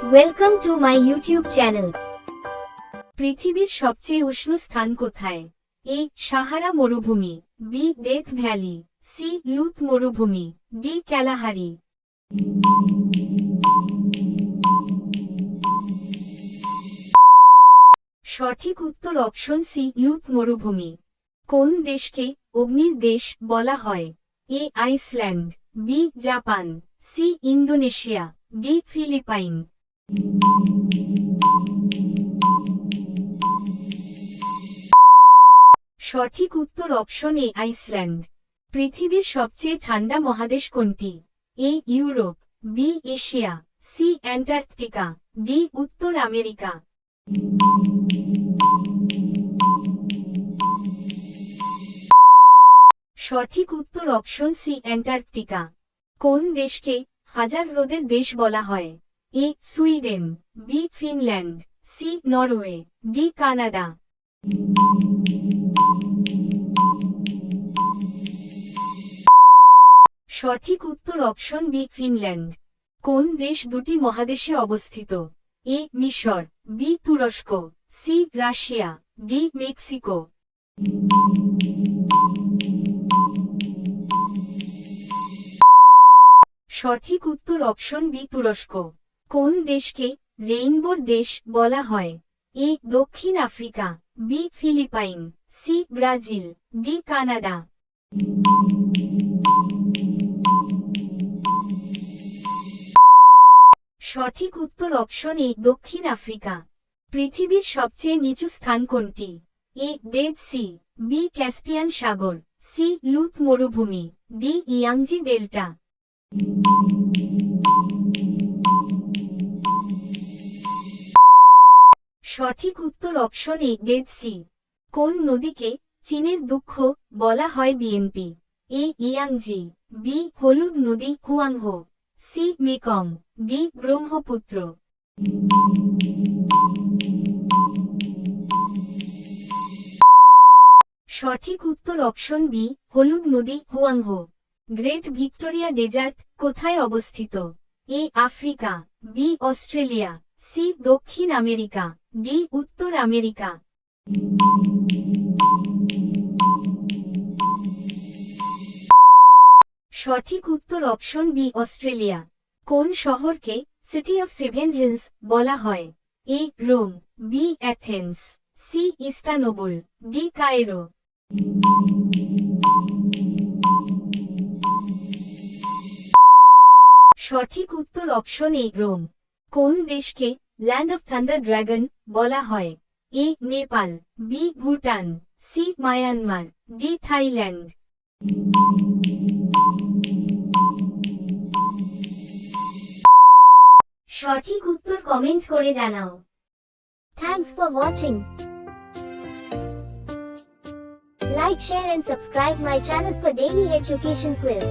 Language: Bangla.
Welcome to my YouTube channel. পৃথিবীর সবচেয়ে উষ্ণ স্থান কোথায়? এ সাহারা মরুভূমি, B death valley, C Lut মরুভূমি, ডি ক্যালাহারি। সঠিক উত্তর অপশন সি লুত মরুভূমি। কোন দেশকে অগ্নির দেশ বলা হয়? A Iceland, B Japan, C Indonesia, D Philippine. সঠিক উত্তর অপশন এ আইসল্যান্ড। পৃথিবীর সবচেয়ে ঠান্ডা মহাদেশ কোনটি? A Europe, B Asia, C Antarctica, D উত্তর আমেরিকা। সঠিক উত্তর অপশন সি অ্যান্টার্কটিকা। কোন দেশকে হাজার হ্রদের দেশ বলা হয়? A Sweden, B Finland, C Norway, D Canada. সঠিক উত্তর অপশন বি ফিনল্যান্ড। কোন দেশ দুটি মহাদেশে অবস্থিত? এ মিশর, বি তুরস্ক, সি রাশিয়া, ডি মেক্সিকো। সঠিক উত্তর অপশন বি তুরস্ক। কোন দেশকে রেইনবোর দেশ বলা হয়? এ দক্ষিণ Africa, B Philippine, C Brazil, D Canada. সঠিক উত্তর অপশন এ দক্ষিণ আফ্রিকা। পৃথিবীর সবচেয়ে নিচু স্থান কোনটি? A Dead Sea, B Caspian সাগর, সি লুত মরুভূমি, ডি ইয়াংজি ডেল্টা। সঠিক উত্তর অপশন এ ডেড সি। কোন নদীকে চীনের দুঃখ বলা হয় বিএনপি? এ ইয়াংজি, বি হলুদ নদী Huang Ho, C Mekong, D Brahmaputra. সঠিক উত্তর অপশন বি হলুদ নদী হুয়াংহো। গ্রেট ভিক্টোরিয়া ডেজার্ট কোথায় অবস্থিত? A Africa, B Australia, C দক্ষিণ আমেরিকা, ডি উত্তর আমেরিকা। সঠিক উত্তর অপশন বি অস্ট্রেলিয়া। কোন শহরকে সিটি অফ সেভেন হিলস বলা হয়? A Rome, B Athens, C Istanbul, D Cairo. সঠিক উত্তর অপশন এ রোম। কোন দেশকে ল্যান্ড অফ থান্ডার ড্রাগন বলা হয়? A Nepal, B Bhutan, C Myanmar, D Thailand. সঠিক উত্তর কমেন্ট করে জানাও। Thanks for watching. Like, share and subscribe my channel for daily education quiz.